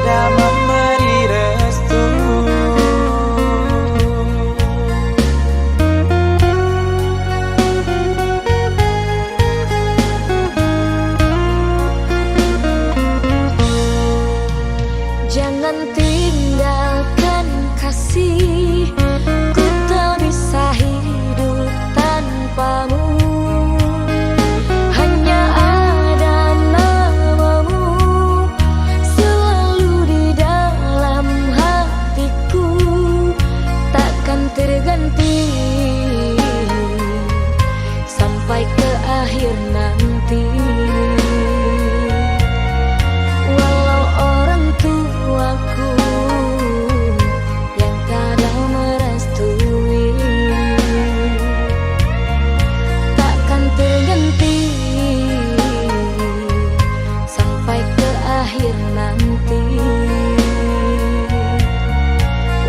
ada memberi restu. Jangan tinggalkan kasih, ku tak bisa hidup tanpamu. Hanya ada namamu selalu di dalam hatiku, takkan terganti sampai ke akhir nanti. Walau orang tuaku yang kadang merestui, takkan terganti sampai ke akhir nanti.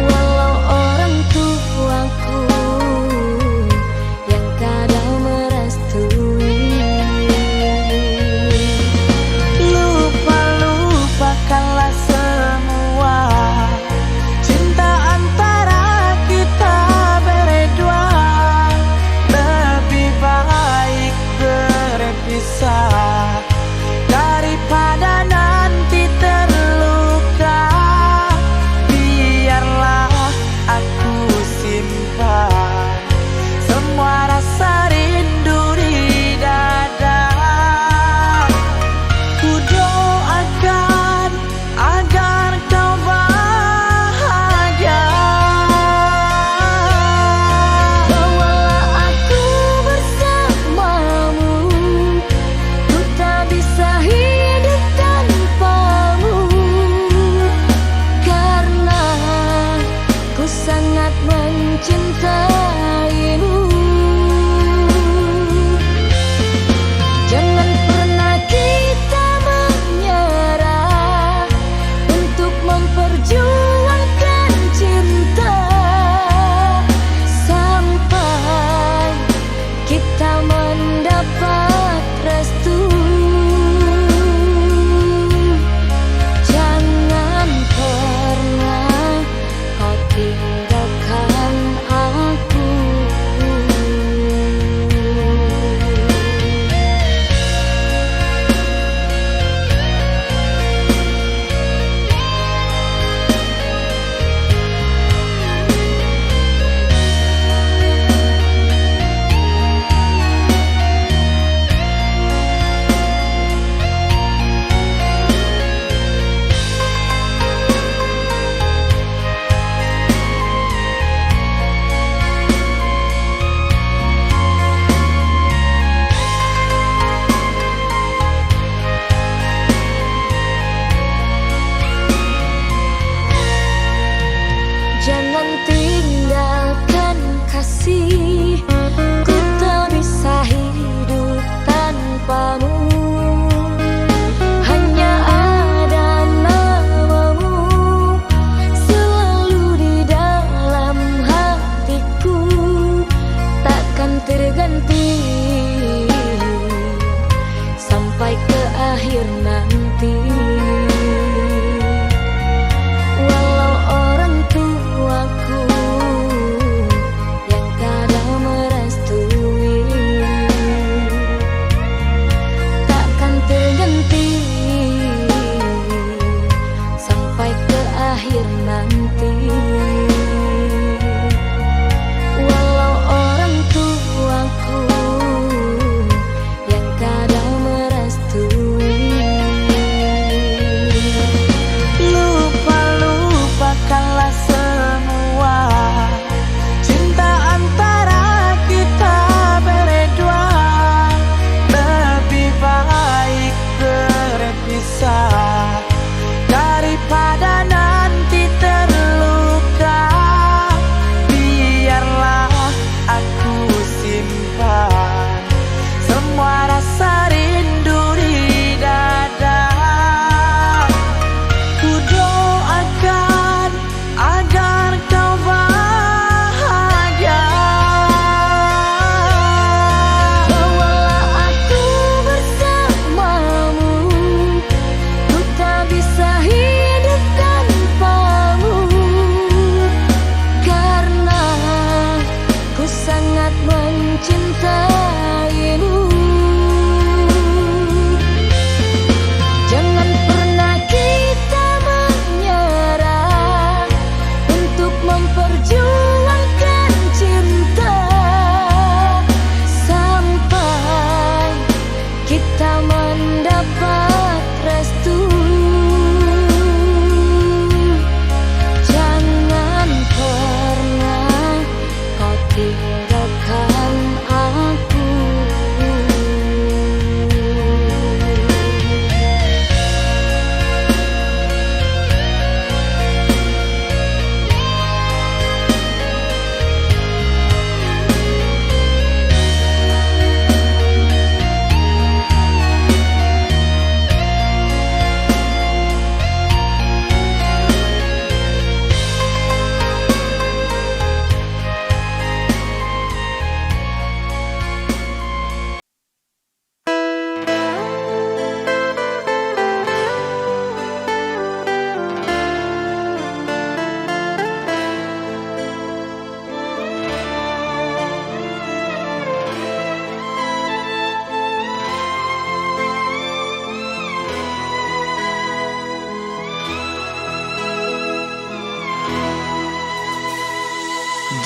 Walau orang tuaku yang kadang merestui. Lupakanlah semua cinta antara kita berdua. Lebih baik berpisah daripada nanti terluka.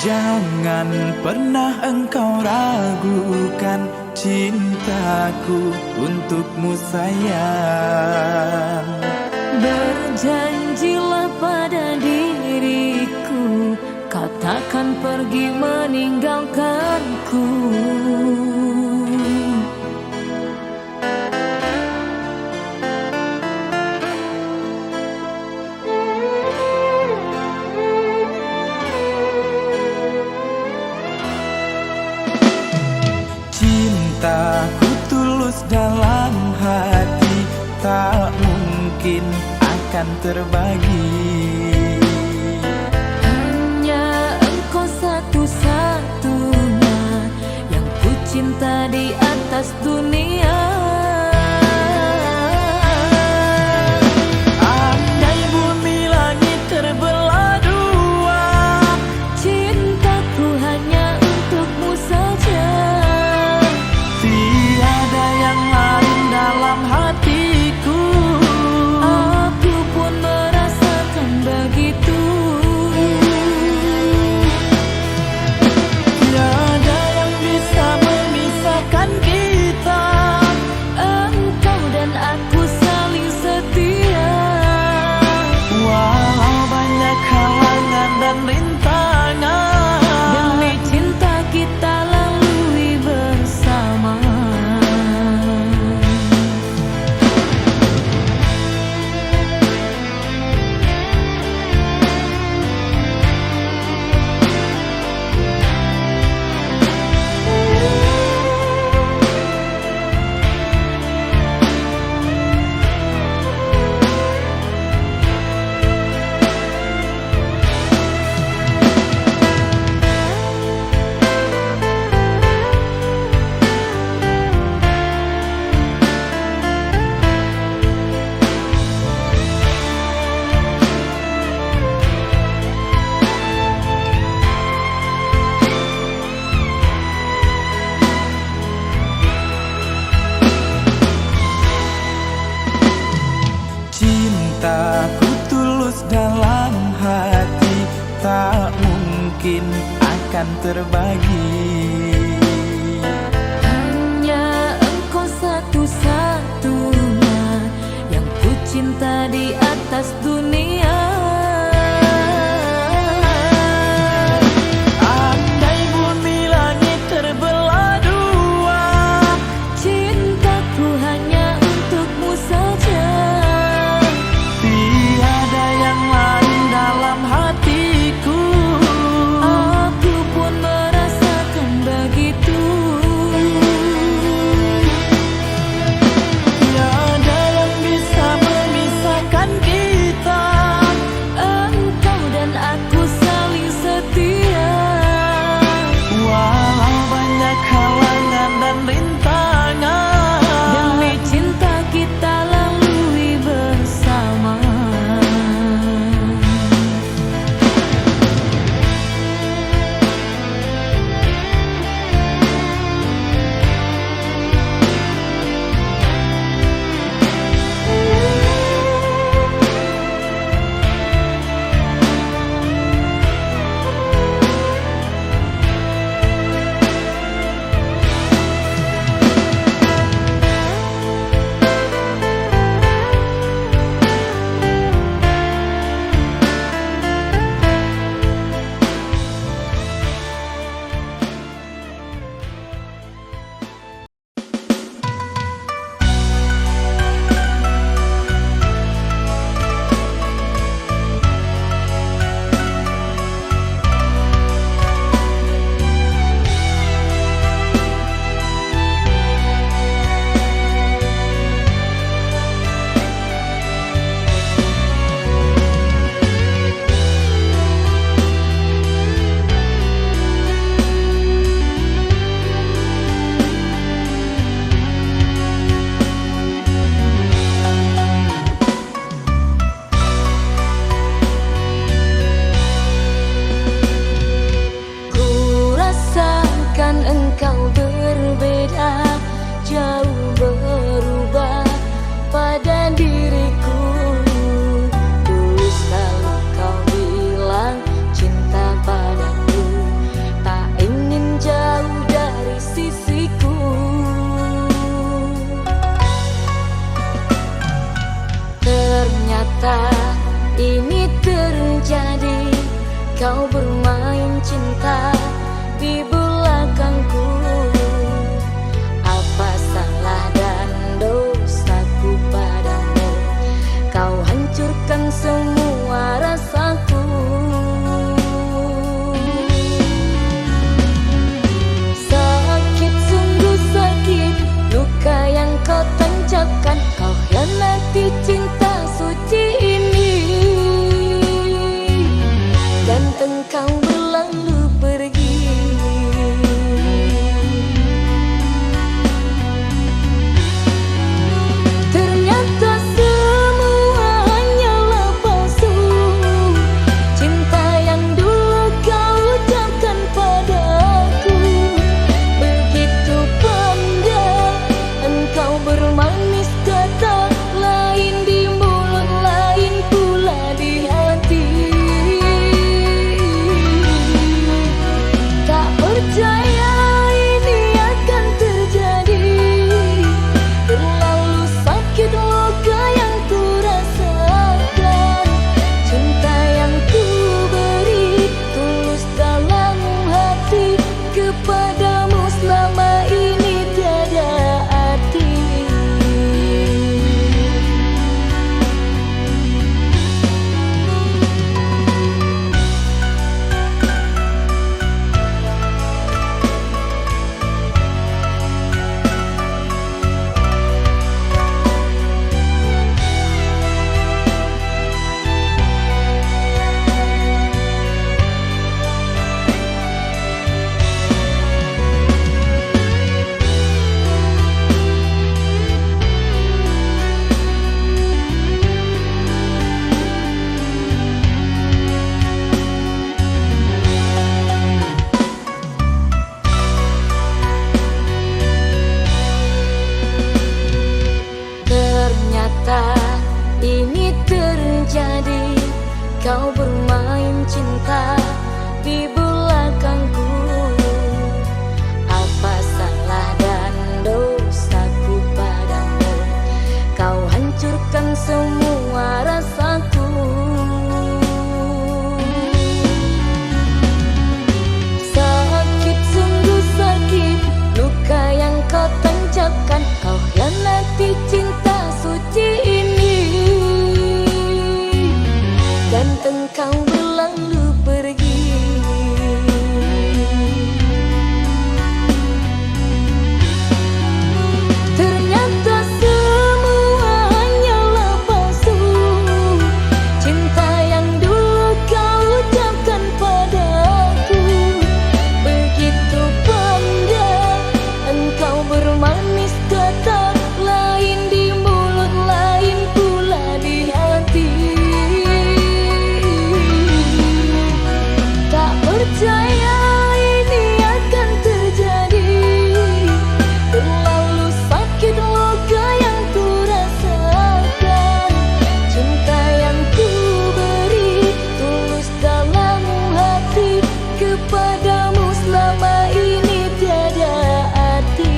Jangan pernah engkau ragukan cintaku untukmu sayang. Berjanjilah pada diriku, kau takkan pergi meninggalkanku. Cintaku tulus dalam hati, tak mungkin akan terbagi. Hanya engkau satu-satunya yang ku cinta di atas dunia. Andai bumi langit terbelah dua, Cintaku hanya untukmu saja. tiada yang lain dalam hatiku. Aku pun merasakan begitu. Tiada yang bisa memisahkan kita. Engkau dan aku saling setia. Walau banyak halangan dan rintangan, Demi cinta kita lalui bersama. cintaku tulus dalam hati, tak mungkin akan terbagi. Hanya engkau satu-satunya yang ku cinta di atas dunia. Andai bumi langit terbelah dua, Cintaku hanya untukmu saja. tiada yang lain dalam hatiku. Aku pun merasakan begitu. Tiada yang bisa memisahkan kita. Ternyata ini terjadi, kau bermain cinta di belakangku. Apa salah dan dosaku padamu? Kau hancurkan semua rasaku. Sakit, sungguh sakit, luka yang kau tancapkan. Kau khianati cinta suci ini, dan engkau berlalu pergi. Ternyata semua hanyalah palsu. Cinta yang dulu kau ucapkan padaku, begitu pandai engkau bermanis kata, lain di mulut, lain pula di hati. Tak percaya ini akan terjadi, terlalu sakit luka yang ku rasakan. Cinta yang ku beri tulus dalam hati, kepadamu selama ini tiada arti. Ternyata ini terjadi, kau bermain cinta di belakangku. Apa salah dan dosaku padamu? Kau hancurkan semua rasaku. Sakit, sungguh sakit, luka yang kau tancapkan. Kau khianati cinta suci ini, dan engkau berlalu pergi. Ternyata semua hanyalah palsu. Cinta yang dulu kau ucapkan padaku, begitu pandai engkau bermanis kata, lain di mulut, lain pula di hati. Tak percaya ini akan terjadi, terlalu sakit luka yang ku rasakan. Cinta yang ku beri tulus dalam hati, kepadamu selama ini tiada arti.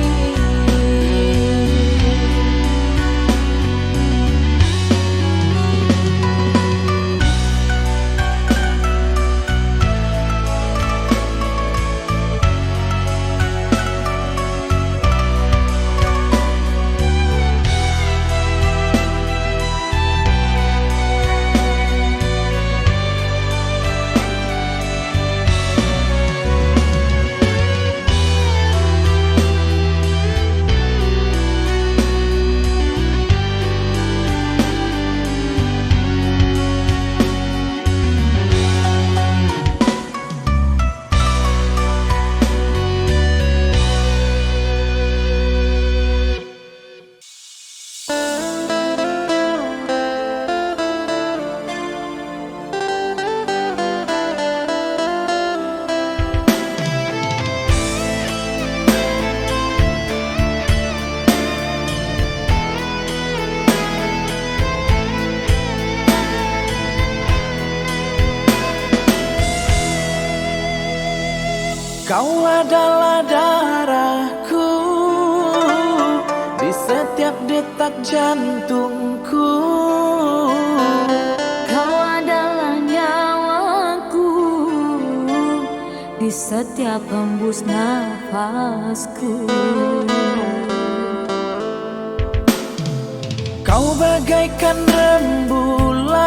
Kau adalah darahku di setiap detak jantungku. di setiap hembus nafasku. Kau bagaikan rembulan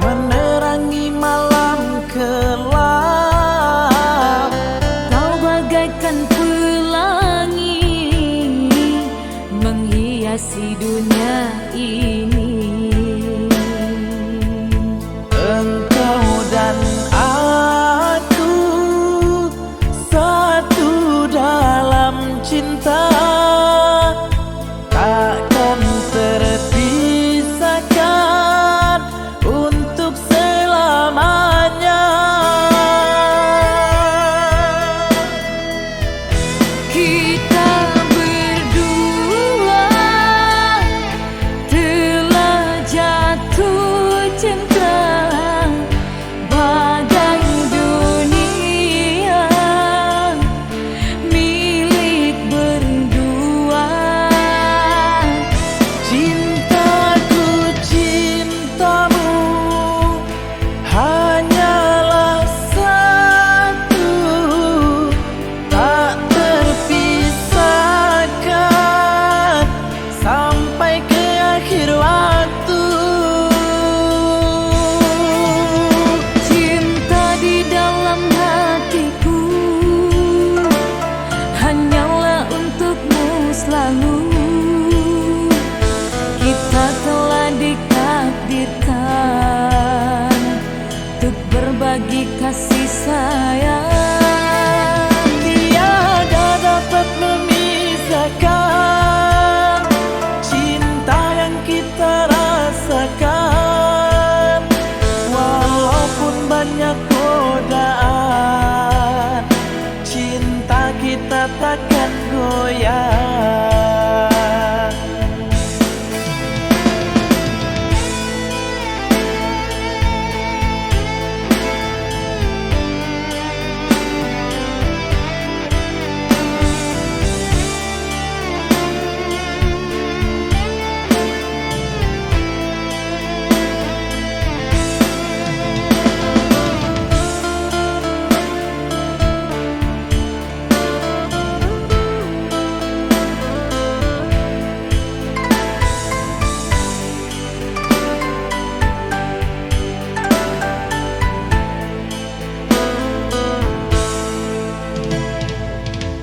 menerangi malam kelam. Kau bagaikan pelangi menghiasi dunia ini. Engkau dan aku satu dalam cinta, takkan terpisahkan untuk selamanya. Kita berdua telah jatuh cinta, bagai dunia milik berdua. Cintaku cintamu hanyalah satu, tak terpisahkan sampai ke akhir waktu. Cinta di dalam hatiku hanyalah untukmu selalu. Kita telah ditakdirkan untuk berbagi kasih sayang. Tiada dapat memisahkan cinta yang kita rasakan. Walaupun banyak godaan, cinta kita takkan goyah.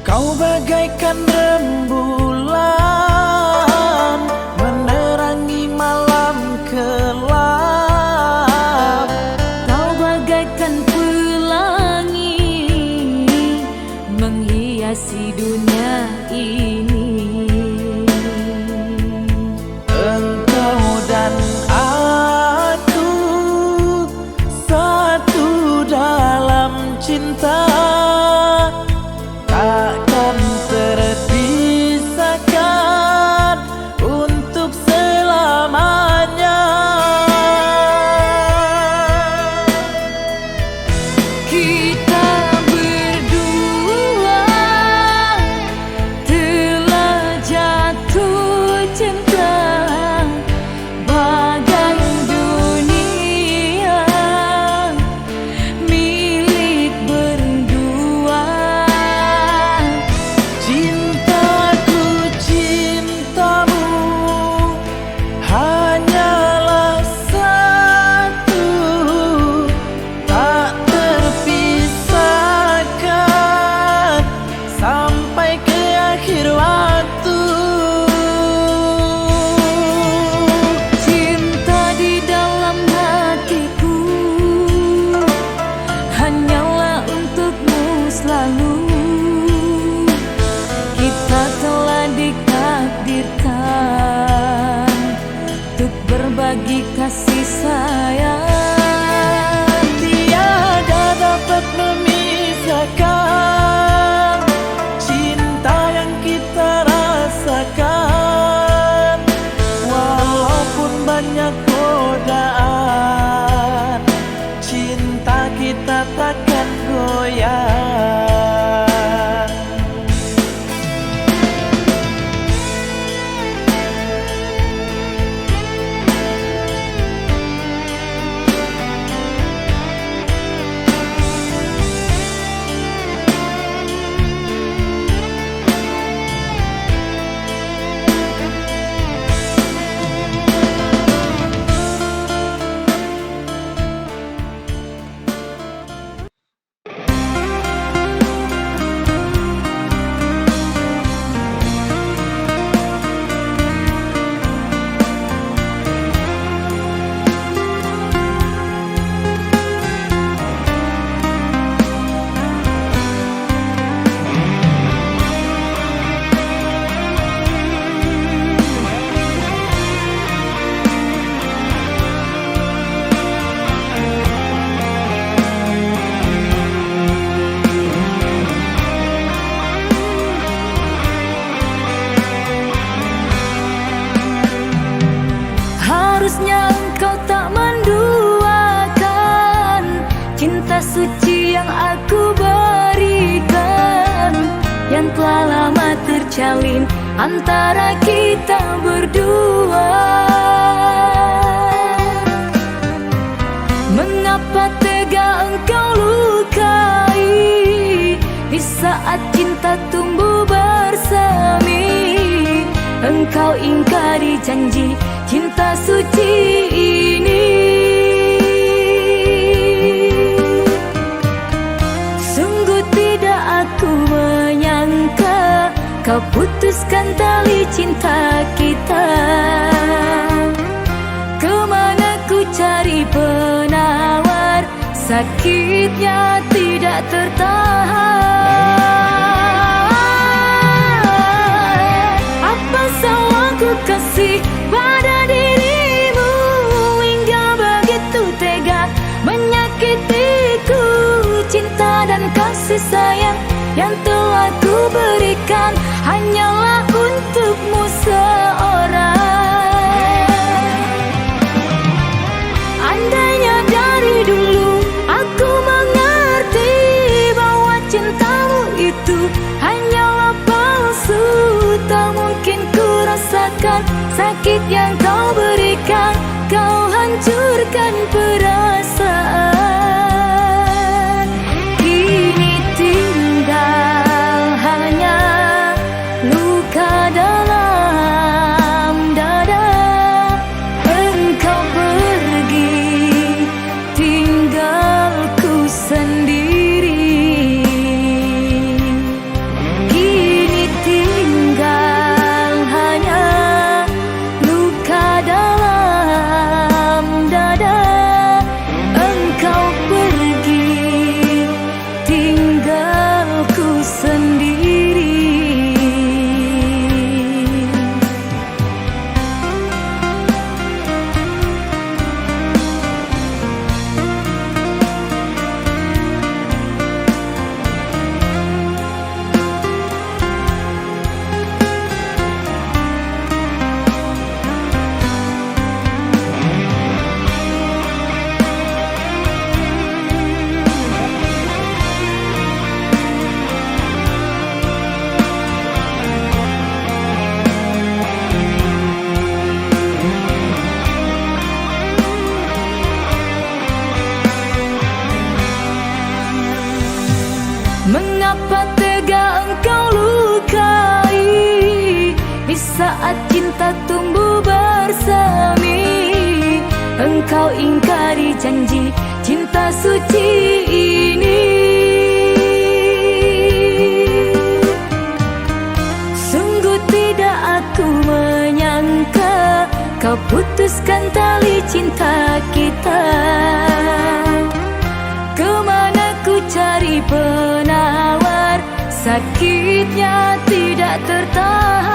Kau bagaikan rembulan menerangi malam kelam. Kau bagaikan pelangi menghiasi dunia ini. Engkau dan aku satu dalam cinta, takkan terpisahkan untuk selamanya. Kita berdua telah jatuh cinta, bagai dunia milik berdua. Cintaku cintamu hanyalah satu, tak terpisahkan sampai ke akhir waktu. Cinta di dalam hatiku hanyalah untukmu selalu. Kita telah ditakdirkan untuk berbagi kasih sayang. Tiada dapat memisahkan cinta yang kita rasakan. Walaupun banyak godaan, cinta kita takkan goyah. Seharusnya engkau tak menduakan cinta suci yang aku berikan, yang telah lama terjalin antara kita berdua. Mengapa tega engkau lukai di saat cinta tumbuh bersemi? Engkau ingkari janji cinta suci ini. Sungguh tidak aku menyangka kau putuskan tali cinta kita. Kemana ku cari penawar, sakitnya tidak tertahan. Apa salahku kasih pada dirimu hingga begitu tega menyakitiku? Cinta dan kasih sayang yang telah ku berikan hanyalah untukmu seorang. Andainya dari dulu aku mengerti bahwa cintamu itu hanyalah palsu, tak mungkin ku rasakan sakit yang kau berikan. Kau hancurkan perasaan, kini tinggal hanya luka dalam dada. Engkau pergi tinggalku sendiri, kini tinggal hanya luka dalam dada. Engkau pergi tinggalku sendiri. Mengapa tega engkau lukai di saat cinta tumbuh bersemi? Engkau ingkari janji cinta suci ini. Sungguh tidak aku menyangka kau putuskan tali cinta kita. Kemana ku cari penawar, sakitnya tidak tertahan.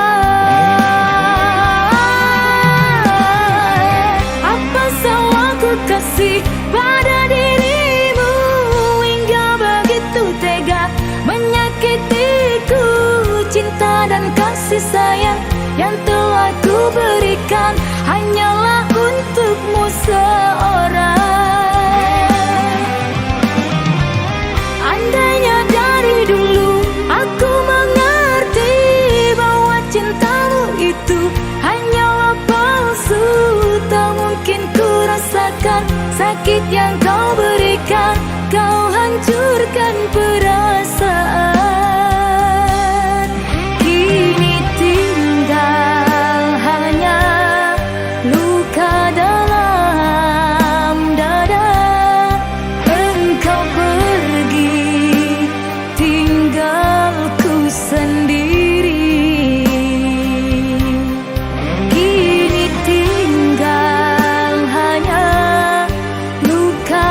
Apa salahku kasih pada dirimu hingga begitu tega menyakitiku? Cinta dan kasih sayang yang telah ku berikan hanyalah untukmu seorang. Andainya dari dulu aku mengerti bahwa cintamu itu hanyalah palsu, tak mungkin ku rasakan sakit yang kau berikan. Kau hancurkan perasaan, kini tinggal hanya luka dalam dada. Engkau pergi tinggalku sendiri, kini tinggal hanya luka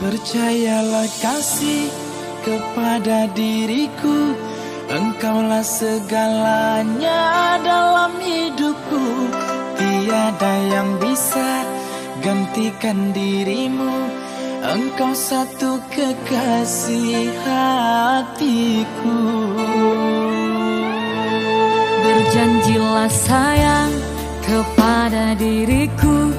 Percayalah kasih kepada diriku, engkaulah segalanya dalam hidupku. Tiada yang bisa gantikan dirimu, engkau satu kekasih hatiku. Berjanjilah sayang kepada diriku,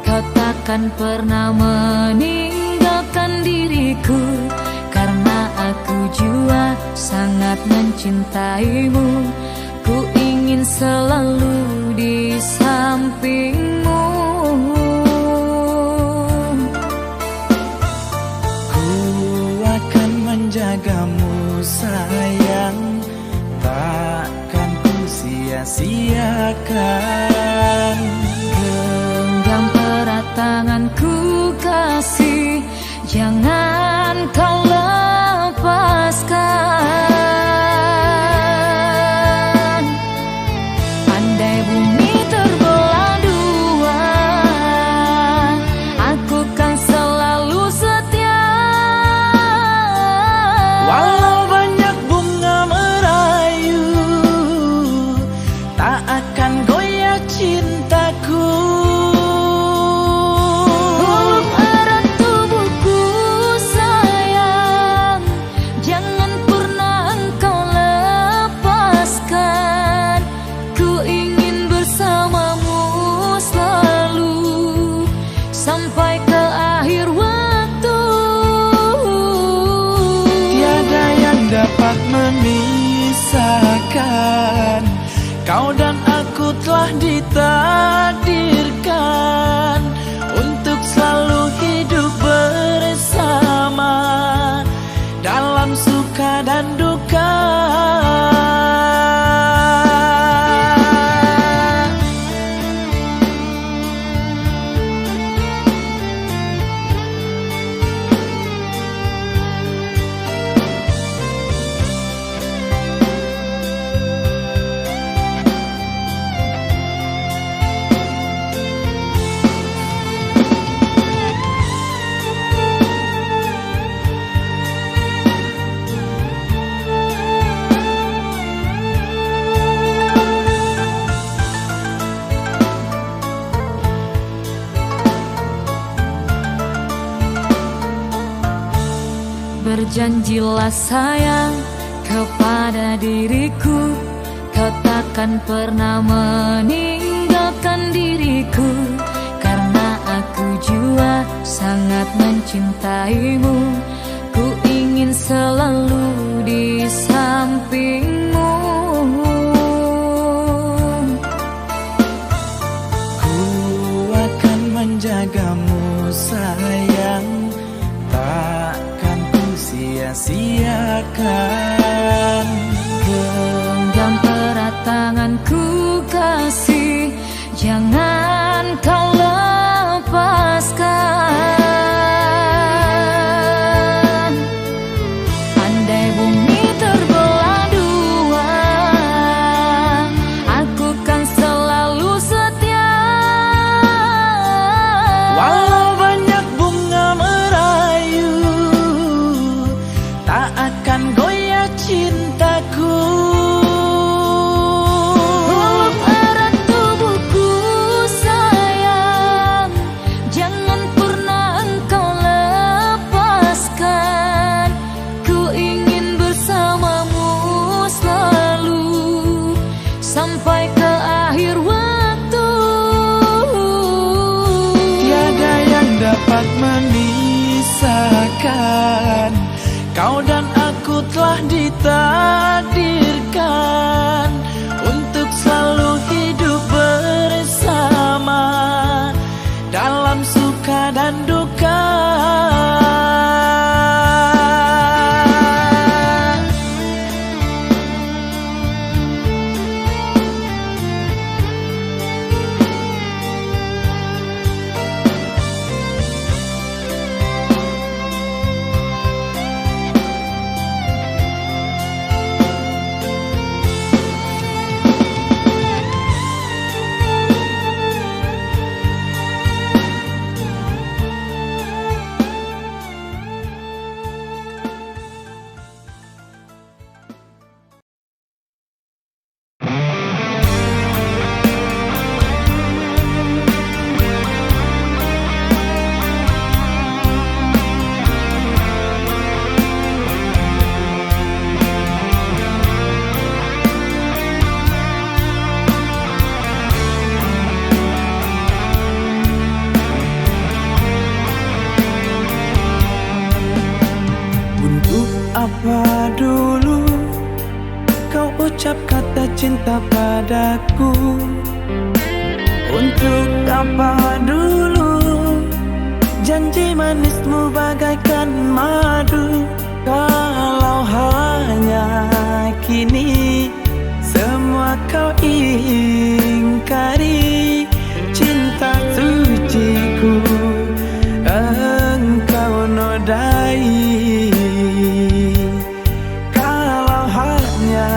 kau takkan pernah meninggalkan diriku. Karena aku jua sangat mencintaimu, ku ingin selalu di sampingmu. Ku akan menjagamu sayang, takkan ku sia-siakan. Genggam erat tanganku kasih, jangan kau lepaskan. Andai bumi terbelah dua, aku kan selalu setia. Walau banyak bunga merayu, tak akan goyah cintaku. Peluk erat tubuhku sayang, jangan pernah engkau lepaskan. Ku ingin bersamamu selalu sampai ke akhir waktu. Tiada yang dapat memisahkan, kau dan aku telah ditakdirkan untuk selalu hidup bersama dalam suka dan duka. Berjanjilah sayang kepada diriku, kau takkan pernah meninggalkan diriku. Karena aku jua sangat mencintaimu, ku ingin selalu di sampingmu. Ku akan menjagamu sayang, takkan ku sia-siakan. Genggam erat tanganku kasih, jangan kau lepaskan. Andai bumi terbelah dua, aku kan selalu setia. Walau banyak bunga merayu, tak akan goyah cintaku. Peluk erat tubuhku sayang, jangan pernah engkau lepaskan. Ku ingin bersamamu selalu sampai ke akhir waktu. Tiada yang dapat memisahkan, kau dan aku telah ditakdirkan untuk selalu hidup bersama dalam suka dan duka. mengucap kata cinta padaku. Untuk apa dulu janji manismu bagaikan madu, kalau hanya kini semua kau ingkari. Cinta suciku engkau nodai, kalau hanya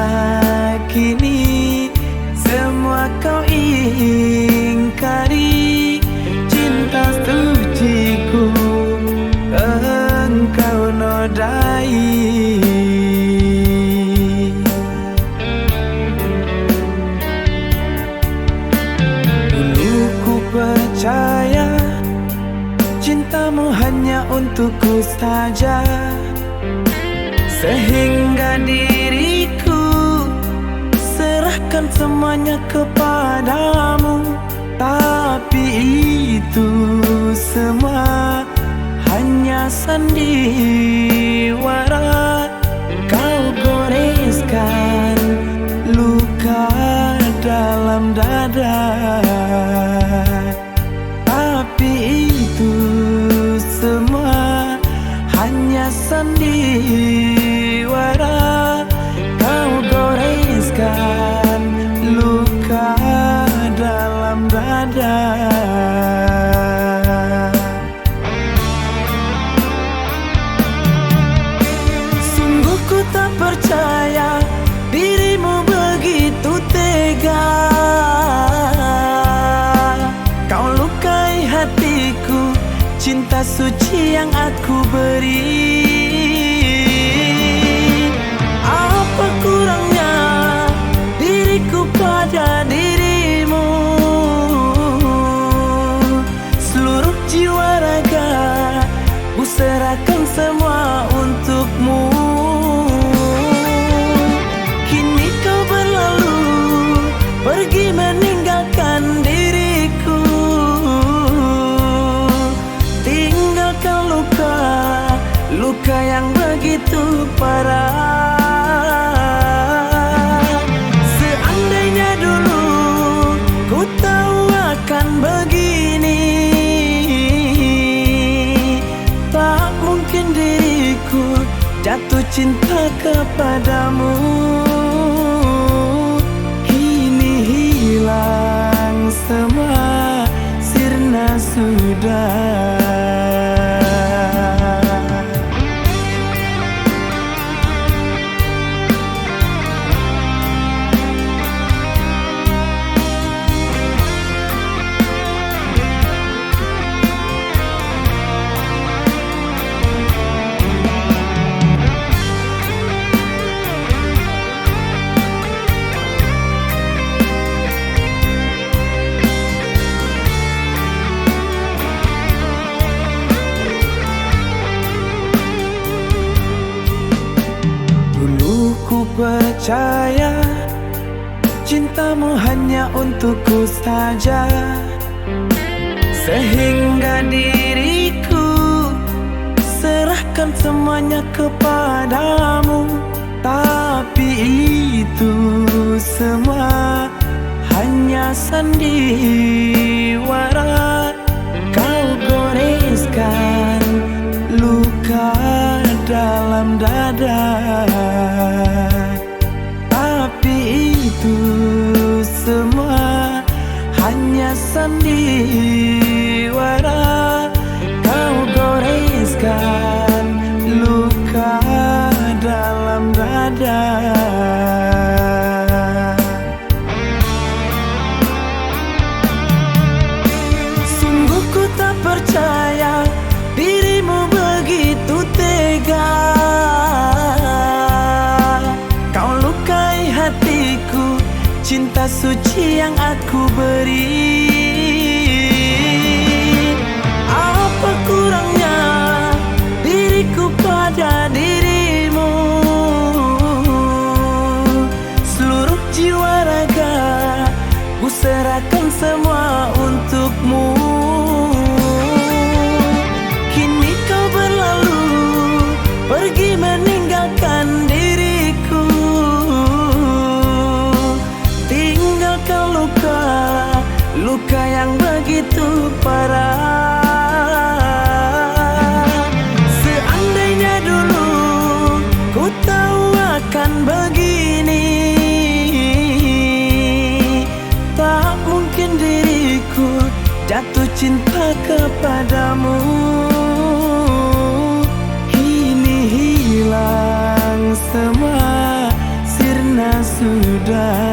kini semua kau ingkari. Cinta suciku engkau nodai. Percaya cintamu hanya untukku saja, sehingga diriku serahkan semuanya kepadamu. Tapi itu semua hanya sandiwara, kau goreskan luka dalam dada. Tapi itu semua hanya sandiwara, kau goreskan luka dalam dada. Sungguh ku tak percaya dirimu begitu tega, kau lukai hatiku, cinta suci yang aku beri. Apa kurangnya diriku pada dirimu? Seluruh jiwa raga ku serahkan semua untukmu. Kini kau berlalu pergi meninggalkan diriku, tinggalkan luka, luka yang begitu parah. Seandainya dulu ku tahu akan begini, tak mungkin diriku jatuh cinta kepadamu. Kini hilang semua, sirna sudah. Ku percaya cintamu hanya untukku saja, sehingga diriku serahkan semuanya kepadamu. Tapi itu semua hanya sandiwara, kau goreskan luka dalam dada. Tapi itu semua hanya sandiwara, kau goreskan luka dalam dada. Sungguh ku tak percaya dirimu begitu tega, kau lukai hatiku, cinta suci yang aku beri. Apa kurangnya diriku pada dirimu? Seluruh jiwa raga ku serahkan semua untukmu. Kini kau berlalu pergi meninggalkan diriku, yang begitu parah. Seandainya dulu ku tahu akan begini, tak mungkin diriku jatuh cinta kepadamu. Kini hilang semua, sirna sudah.